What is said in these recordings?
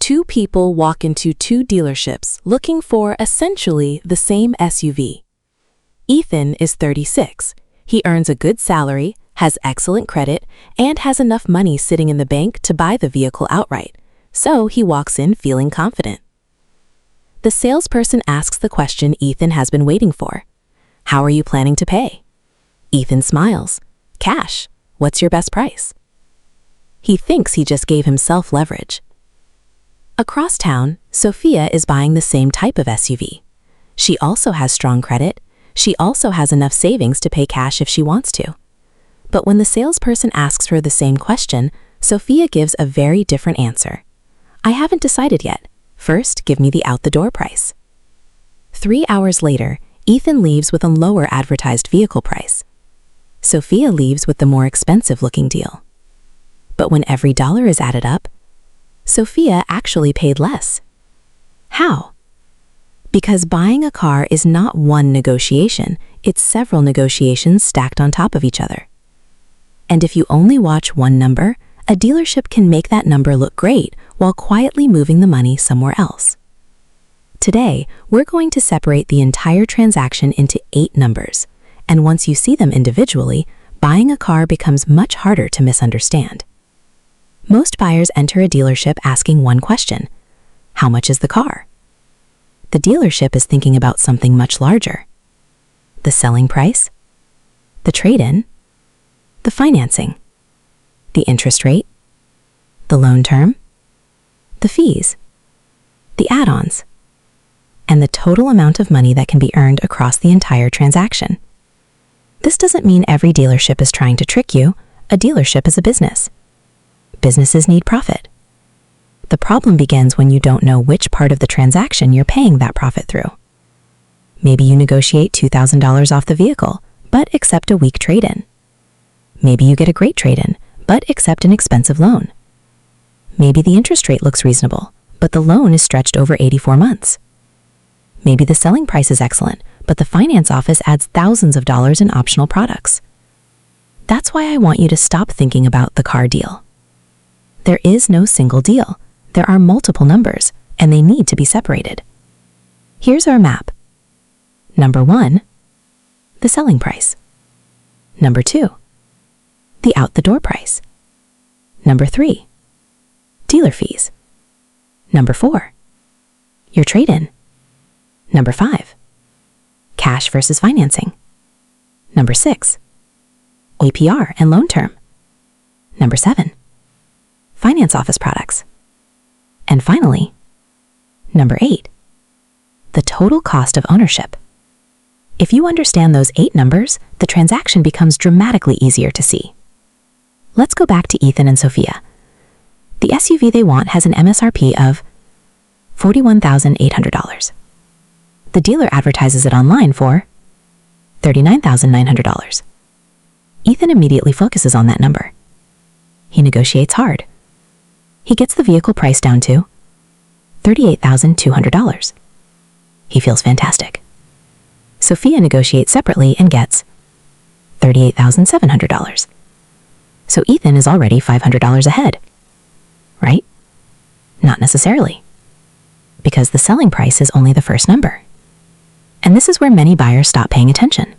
Two people walk into two dealerships looking for essentially the same SUV. Ethan is 36. He earns a good salary, has excellent credit, and has enough money sitting in the bank to buy the vehicle outright, so he walks in feeling confident. The salesperson asks the question Ethan has been waiting for. How are you planning to pay? Ethan smiles. Cash. What's your best price? He thinks he just gave himself leverage. Across town, Sophia is buying the same type of SUV. She also has strong credit. She also has enough savings to pay cash if she wants to. But when the salesperson asks her the same question, Sophia gives a very different answer. I haven't decided yet. First, give me the out-the-door price. 3 hours later, Ethan leaves with a lower advertised vehicle price. Sophia leaves with the more expensive-looking deal. But when every dollar is added up, Sophia actually paid less. How? Because buying a car is not one negotiation, it's several negotiations stacked on top of each other. And if you only watch one number, a dealership can make that number look great while quietly moving the money somewhere else. Today, we're going to separate the entire transaction into 8 numbers, and once you see them individually, buying a car becomes much harder to misunderstand. Most buyers enter a dealership asking one question: how much is the car? The dealership is thinking about something much larger. The selling price? The trade-in? The financing? The interest rate? The loan term? The fees? The add-ons? And the total amount of money that can be earned across the entire transaction. This doesn't mean every dealership is trying to trick you. A dealership is a business. Businesses need profit. The problem begins when you don't know which part of the transaction you're paying that profit through. Maybe you negotiate $2,000 off the vehicle, but accept a weak trade-in. Maybe you get a great trade-in, but accept an expensive loan. Maybe the interest rate looks reasonable, but the loan is stretched over 84 months. Maybe the selling price is excellent, but the finance office adds thousands of dollars in optional products. That's why I want you to stop thinking about the car deal. There is no single deal. There are multiple numbers, and they need to be separated. Here's our map. Number 1, the selling price. Number 2, the out-the-door price. Number 3, dealer fees. Number 4, your trade-in. Number 5, cash versus financing. Number 6, APR and loan term. Number 7, finance office products. And finally, number 8, the total cost of ownership. If you understand those 8 numbers, the transaction becomes dramatically easier to see. Let's go back to Ethan and Sophia. The SUV they want has an MSRP of $41,800. The dealer advertises it online for $39,900. Ethan immediately focuses on that number. He negotiates hard. He gets the vehicle price down to $38,200. He feels fantastic. Sophia negotiates separately and gets $38,700. So Ethan is already $500 ahead, right? Not necessarily, because the selling price is only the first number. And this is where many buyers stop paying attention.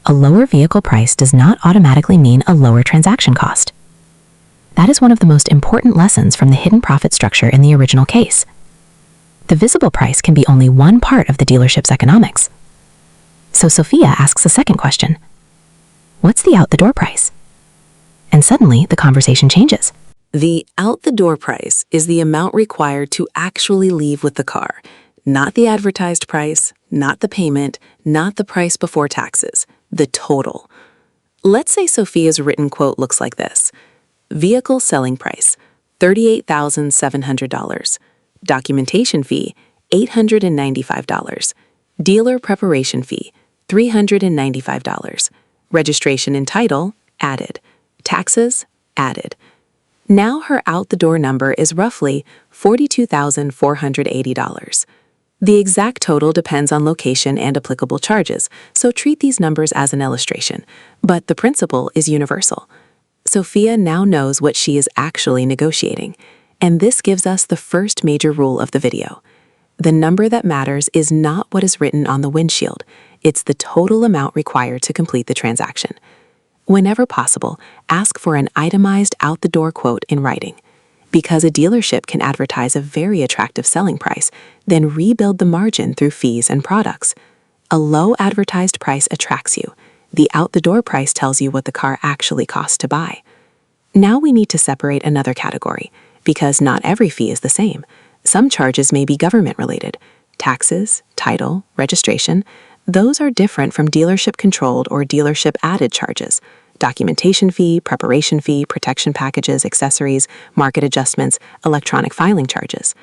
A lower vehicle price does not automatically mean a lower transaction cost. That is one of the most important lessons from the hidden profit structure in the original case. The visible price can be only one part of the dealership's economics. So Sophia asks a second question. What's the out-the-door price? And suddenly, the conversation changes. The out-the-door price is the amount required to actually leave with the car, not the advertised price, not the payment, not the price before taxes, the total. Let's say Sophia's written quote looks like this. Vehicle selling price, $38,700. Documentation fee, $895. Dealer preparation fee, $395. Registration and title, added. Taxes, added. Now her out-the-door number is roughly $42,480. The exact total depends on location and applicable charges, so treat these numbers as an illustration, but the principle is universal. Sophia now knows what she is actually negotiating, And this gives us the first major rule of the video. The number that matters is not what is written on the windshield. It's the total amount required to complete the transaction. Whenever possible, ask for an itemized out-the-door quote in writing. Because a dealership can advertise a very attractive selling price, then rebuild the margin through fees and products. A low advertised price attracts you. The out-the-door price tells you what the car actually costs to buy. Now we need to separate another category, because not every fee is the same. Some charges may be government-related. Taxes, title, registration, those are different from dealership-controlled or dealership-added charges. Documentation fee, preparation fee, protection packages, accessories, market adjustments, electronic filing charges.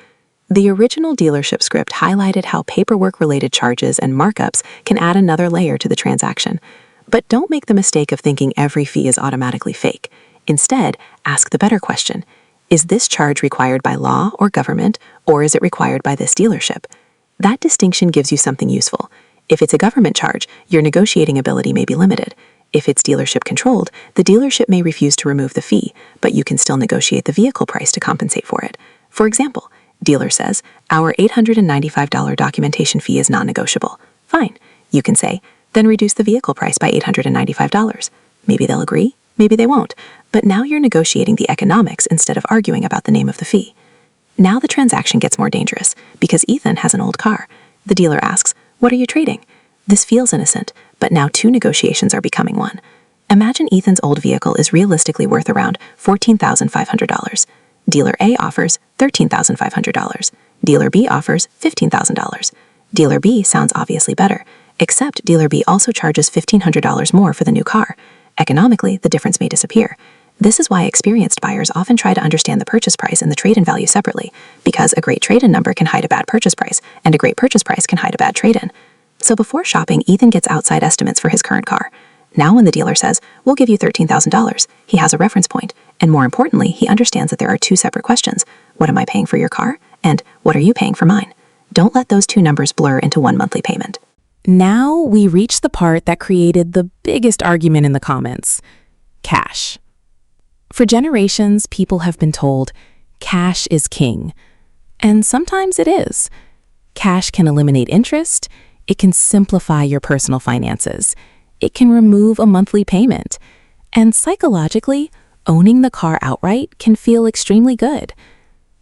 The original dealership script highlighted how paperwork-related charges and markups can add another layer to the transaction. But don't make the mistake of thinking every fee is automatically fake. Instead, ask the better question. Is this charge required by law or government, or is it required by this dealership? That distinction gives you something useful. If it's a government charge, your negotiating ability may be limited. If it's dealership-controlled, the dealership may refuse to remove the fee, but you can still negotiate the vehicle price to compensate for it. For example, dealer says, "Our $895 documentation fee is non-negotiable." Fine. You can say, "Then reduce the vehicle price by $895. Maybe they'll agree, maybe they won't, but now you're negotiating the economics instead of arguing about the name of the fee. Now the transaction gets more dangerous, because Ethan has an old car. The dealer asks, "What are you trading?" This feels innocent, but now two negotiations are becoming one. Imagine Ethan's old vehicle is realistically worth around $14,500. Dealer A offers $13,500. Dealer B offers $15,000. Dealer B sounds obviously better, except Dealer B also charges $1,500 more for the new car. Economically, the difference may disappear. This is why experienced buyers often try to understand the purchase price and the trade-in value separately, because a great trade-in number can hide a bad purchase price, and a great purchase price can hide a bad trade-in. So before shopping, Ethan gets outside estimates for his current car. Now when the dealer says, "We'll give you $13,000, he has a reference point, and more importantly, he understands that there are two separate questions. What am I paying for your car? And what are you paying for mine? Don't let those two numbers blur into one monthly payment. Now we reach the part that created the biggest argument in the comments: cash. For generations, people have been told, cash is king. And sometimes it is. Cash can eliminate interest. It can simplify your personal finances. It can remove a monthly payment. And psychologically, owning the car outright can feel extremely good.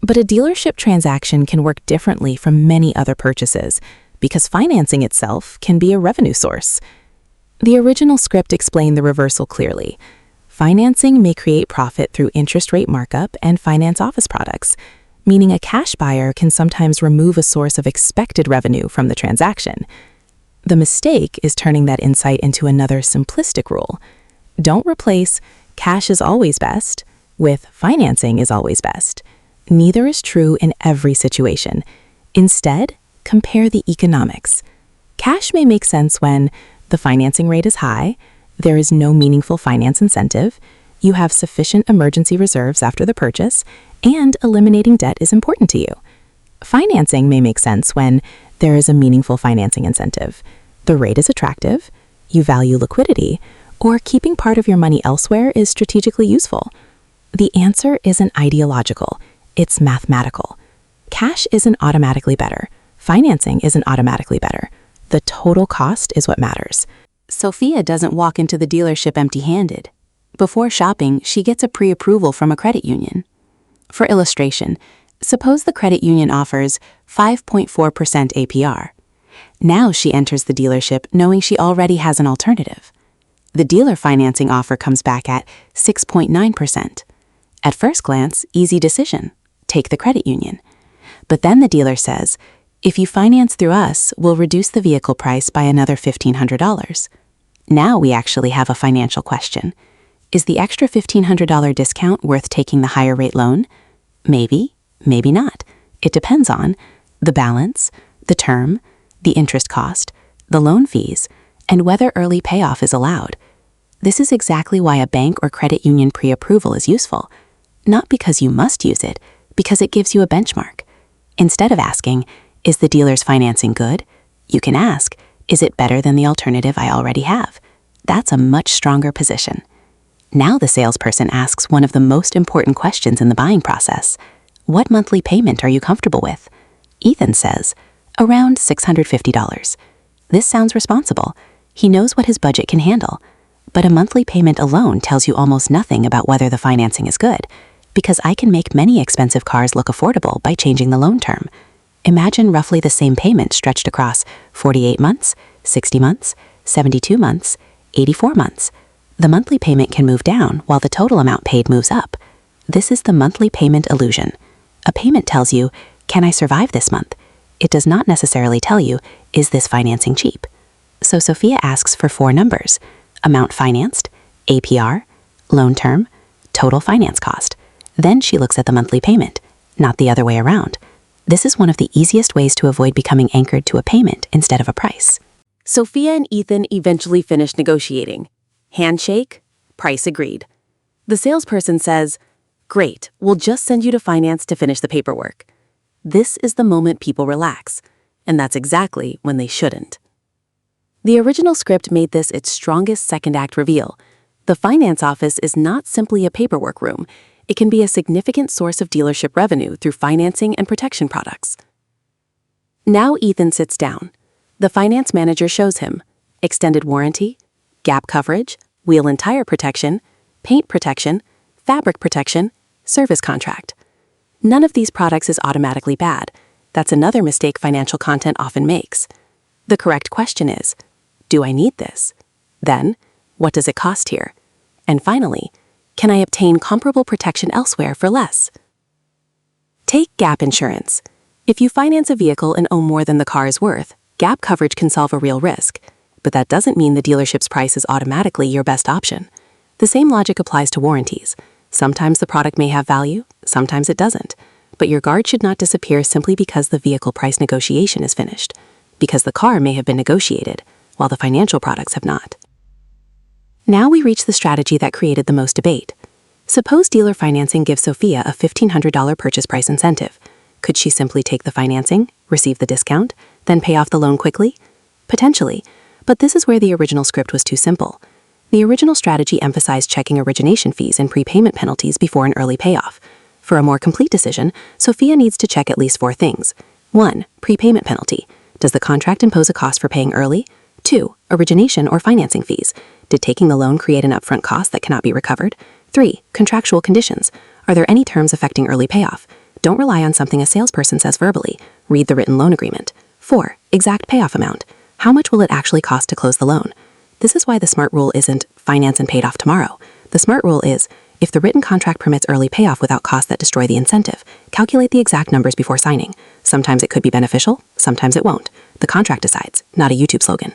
But a dealership transaction can work differently from many other purchases because financing itself can be a revenue source. The original script explained the reversal clearly. Financing may create profit through interest rate markup and finance office products, meaning a cash buyer can sometimes remove a source of expected revenue from the transaction. The mistake is turning that insight into another simplistic rule. Don't replace "cash is always best" with "financing is always best." Neither is true in every situation. Instead, compare the economics. Cash may make sense when the financing rate is high, there is no meaningful finance incentive, you have sufficient emergency reserves after the purchase, and eliminating debt is important to you. Financing may make sense when there is a meaningful financing incentive, the rate is attractive, you value liquidity, or keeping part of your money elsewhere is strategically useful. The answer isn't ideological, it's mathematical. Cash isn't automatically better. Financing isn't automatically better. The total cost is what matters. Sophia doesn't walk into the dealership empty-handed. Before shopping, she gets a pre-approval from a credit union. For illustration, suppose the credit union offers 5.4% APR. Now she enters the dealership knowing she already has an alternative. The dealer financing offer comes back at 6.9%. At first glance, easy decision. Take the credit union. But then the dealer says, "If you finance through us, we'll reduce the vehicle price by another $1,500. Now we actually have a financial question. Is the extra $1,500 discount worth taking the higher rate loan? Maybe, maybe not. It depends on the balance, the term, the interest cost, the loan fees, and whether early payoff is allowed. This is exactly why a bank or credit union pre-approval is useful. Not because you must use it, because it gives you a benchmark. Instead of asking, "Is the dealer's financing good?" you can ask, "Is it better than the alternative I already have?" That's a much stronger position. Now the salesperson asks one of the most important questions in the buying process. "What monthly payment are you comfortable with?" Ethan says, "Around $650. This sounds responsible. He knows what his budget can handle. But a monthly payment alone tells you almost nothing about whether the financing is good, because I can make many expensive cars look affordable by changing the loan term. Imagine roughly the same payment stretched across 48 months, 60 months, 72 months, 84 months. The monthly payment can move down while the total amount paid moves up. This is the monthly payment illusion. A payment tells you, can I survive this month? It does not necessarily tell you, is this financing cheap? So Sophia asks for 4 numbers: amount financed, APR, loan term, total finance cost. Then she looks at the monthly payment, not the other way around. This is one of the easiest ways to avoid becoming anchored to a payment instead of a price. Sophia and Ethan eventually finish negotiating. Handshake, price agreed. The salesperson says, "Great, we'll just send you to finance to finish the paperwork." This is the moment people relax, and that's exactly when they shouldn't. The original script made this its strongest second act reveal. The finance office is not simply a paperwork room. It can be a significant source of dealership revenue through financing and protection products. Now Ethan sits down. The finance manager shows him extended warranty, gap coverage, wheel and tire protection, paint protection, fabric protection, service contract. None of these products is automatically bad. That's another mistake financial content often makes. The correct question is, do I need this? Then, what does it cost here? And finally, can I obtain comparable protection elsewhere for less? Take gap insurance. If you finance a vehicle and owe more than the car is worth, gap coverage can solve a real risk. But that doesn't mean the dealership's price is automatically your best option. The same logic applies to warranties. Sometimes the product may have value, sometimes it doesn't. But your guard should not disappear simply because the vehicle price negotiation is finished, because the car may have been negotiated, while the financial products have not. Now we reach the strategy that created the most debate. Suppose dealer financing gives Sophia a $1,500 purchase price incentive. Could she simply take the financing, receive the discount, then pay off the loan quickly? Potentially, but this is where the original script was too simple. The original strategy emphasized checking origination fees and prepayment penalties before an early payoff. For a more complete decision, Sophia needs to check at least 4 things. 1. Prepayment penalty. Does the contract impose a cost for paying early? 2. Origination or financing fees. Did taking the loan create an upfront cost that cannot be recovered? 3. Contractual conditions. Are there any terms affecting early payoff? Don't rely on something a salesperson says verbally. Read the written loan agreement. 4. Exact payoff amount. How much will it actually cost to close the loan? This is why the SMART rule isn't finance and paid off tomorrow. The SMART rule is, if the written contract permits early payoff without costs that destroy the incentive, calculate the exact numbers before signing. Sometimes it could be beneficial, sometimes it won't. The contract decides, not a YouTube slogan.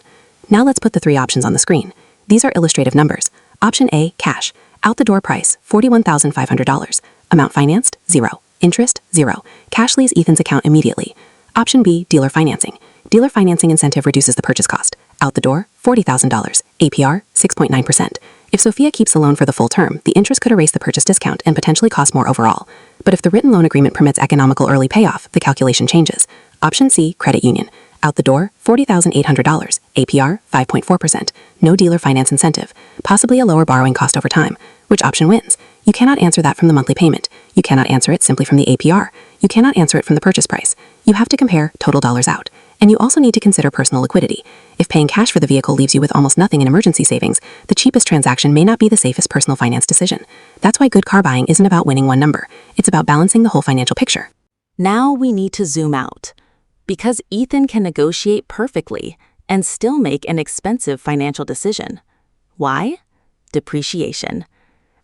Now let's put the 3 options on the screen. These are illustrative numbers. Option A, cash. Out the door price, $41,500. Amount financed, 0. Interest, 0. Cash leaves Ethan's account immediately. Option B, dealer financing. Dealer financing incentive reduces the purchase cost. Out the door, $40,000. APR, 6.9%. If Sophia keeps the loan for the full term, the interest could erase the purchase discount and potentially cost more overall. But if the written loan agreement permits economical early payoff, the calculation changes. Option C, credit union. Out the door, $40,800. APR, 5.4%. No dealer finance incentive. Possibly a lower borrowing cost over time. Which option wins? You cannot answer that from the monthly payment. You cannot answer it simply from the APR. You cannot answer it from the purchase price. You have to compare total dollars out. And you also need to consider personal liquidity. If paying cash for the vehicle leaves you with almost nothing in emergency savings, the cheapest transaction may not be the safest personal finance decision. That's why good car buying isn't about winning one number. It's about balancing the whole financial picture. Now we need to zoom out. Because Ethan can negotiate perfectly and still make an expensive financial decision. Why? Depreciation.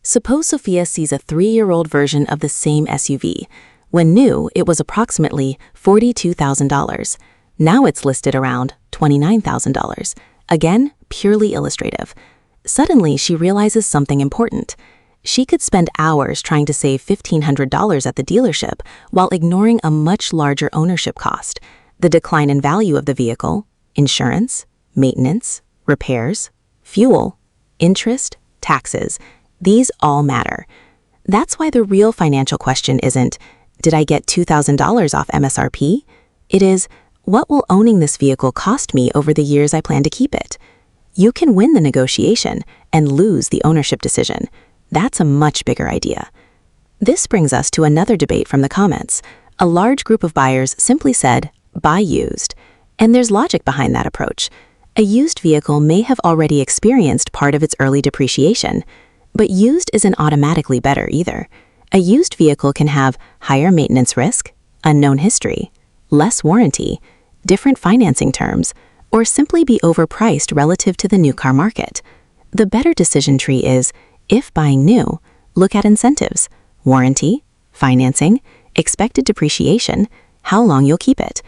Suppose Sophia sees a 3-year-old version of the same SUV. When new, it was approximately $42,000. Now it's listed around $29,000. Again, purely illustrative. Suddenly, she realizes something important. She could spend hours trying to save $1,500 at the dealership while ignoring a much larger ownership cost, the decline in value of the vehicle, insurance, maintenance, repairs, fuel, interest, taxes. These all matter. That's why the real financial question isn't, did I get $2,000 off MSRP? It is, what will owning this vehicle cost me over the years I plan to keep it? You can win the negotiation and lose the ownership decision. That's a much bigger idea. This brings us to another debate from the comments. A large group of buyers simply said, buy used. And there's logic behind that approach. A used vehicle may have already experienced part of its early depreciation, but used isn't automatically better either. A used vehicle can have higher maintenance risk, unknown history, less warranty, different financing terms, or simply be overpriced relative to the new car market. The better decision tree is, if buying new, look at incentives, warranty, financing, expected depreciation, how long you'll keep it.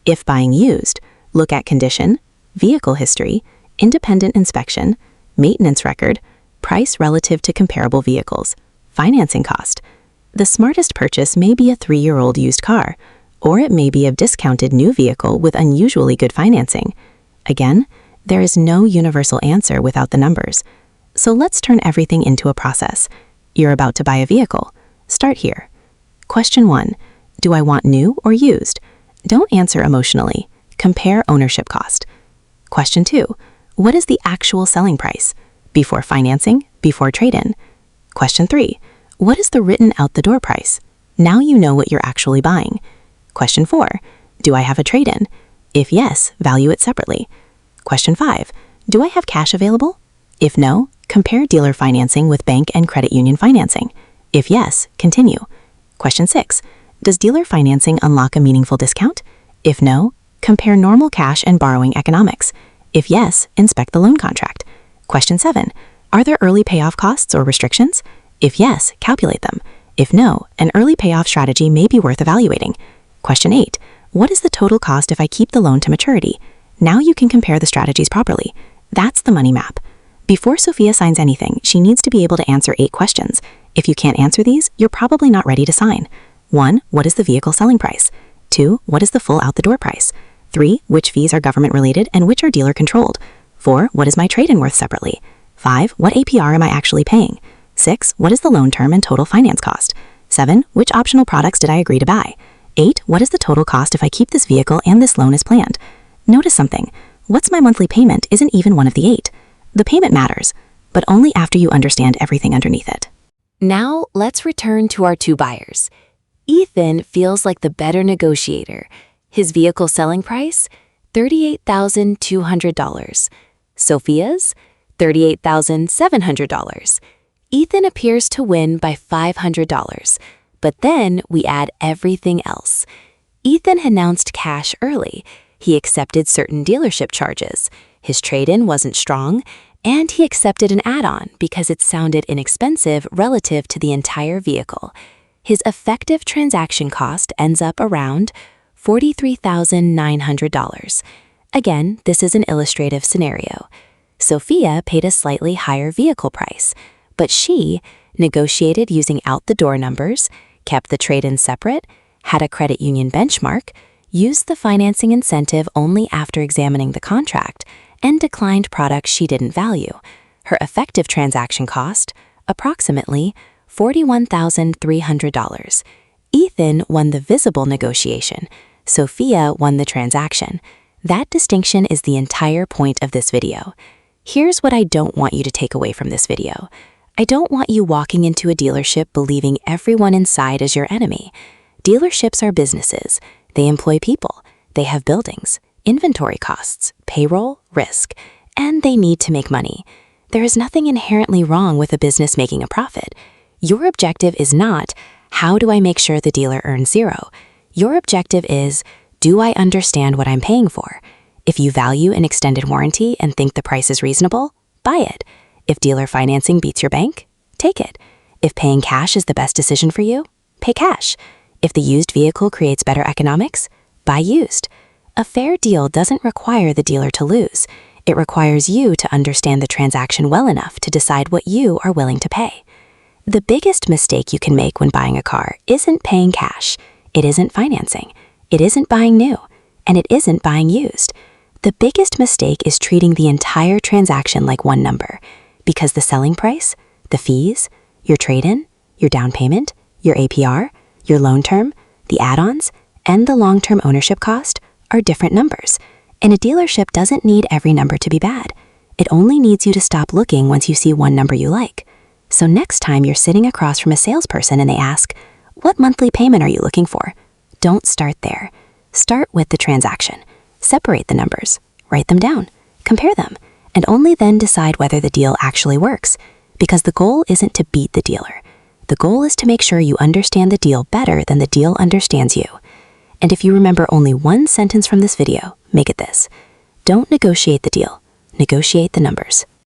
If buying used, look at condition, vehicle history, independent inspection, maintenance record, price relative to comparable vehicles, financing cost. The smartest purchase may be a 3-year-old used car, or it may be a discounted new vehicle with unusually good financing. Again, there is no universal answer without the numbers. So let's turn everything into a process. You're about to buy a vehicle. Start here. Question 1. Do I want new or used? Don't answer emotionally. Compare ownership cost. Question 2. What is the actual selling price? Before financing, before trade-in. Question 3. What is the written out the door price? Now you know what you're actually buying. Question 4. Do I have a trade-in? If yes, value it separately. Question 5. Do I have cash available? If no, compare dealer financing with bank and credit union financing. If yes, continue. Question 6. Does dealer financing unlock a meaningful discount? If no, compare normal cash and borrowing economics. If yes, inspect the loan contract. Question 7. Are there early payoff costs or restrictions? If yes, calculate them. If no, an early payoff strategy may be worth evaluating. Question 8. What is the total cost if I keep the loan to maturity? Now you can compare the strategies properly. That's the money map. Before Sophia signs anything, she needs to be able to answer 8 questions. If you can't answer these, you're probably not ready to sign. 1. What is the vehicle selling price? 2. What is the full out-the-door price? 3. Which fees are government-related and which are dealer-controlled? 4. What is my trade-in worth separately? 5. What APR am I actually paying? 6. What is the loan term and total finance cost? 7. Which optional products did I agree to buy? 8. What is the total cost if I keep this vehicle and this loan as planned? Notice something. What's my monthly payment isn't even one of the 8. The payment matters, but only after you understand everything underneath it. Now, let's return to our 2 buyers. Ethan feels like the better negotiator. His vehicle selling price? $38,200. Sophia's? $38,700. Ethan appears to win by $500, but then we add everything else. Ethan announced cash early. He accepted certain dealership charges. His trade-in wasn't strong, and he accepted an add-on because it sounded inexpensive relative to the entire vehicle. His effective transaction cost ends up around $43,900. Again, this is an illustrative scenario. Sophia paid a slightly higher vehicle price, but she negotiated using out-the-door numbers, kept the trade-in separate, had a credit union benchmark, used the financing incentive only after examining the contract, and declined products she didn't value. Her effective transaction cost, approximately $41,300. Ethan won the visible negotiation. Sophia won the transaction. That distinction is the entire point of this video. Here's what I don't want you to take away from this video. I don't want you walking into a dealership believing everyone inside is your enemy. Dealerships are businesses. They employ people. They have buildings, inventory costs, payroll, risk, and they need to make money. There is nothing inherently wrong with a business making a profit. Your objective is not, how do I make sure the dealer earns 0? Your objective is, do I understand what I'm paying for? If you value an extended warranty and think the price is reasonable, buy it. If dealer financing beats your bank, take it. If paying cash is the best decision for you, pay cash. If the used vehicle creates better economics, buy used. A fair deal doesn't require the dealer to lose. It requires you to understand the transaction well enough to decide what you are willing to pay. The biggest mistake you can make when buying a car isn't paying cash. It isn't financing. It isn't buying new. And it isn't buying used. The biggest mistake is treating the entire transaction like one number, because the selling price, the fees, your trade-in, your down payment, your APR, your loan term, the add-ons, and the long-term ownership cost are different numbers. And a dealership doesn't need every number to be bad. It only needs you to stop looking once you see one number you like. So next time you're sitting across from a salesperson and they ask, "What monthly payment are you looking for?" Don't start there. Start with the transaction. Separate the numbers. Write them down. Compare them. And only then decide whether the deal actually works. Because the goal isn't to beat the dealer. The goal is to make sure you understand the deal better than the deal understands you. And if you remember only one sentence from this video, make it this: don't negotiate the deal. Negotiate the numbers.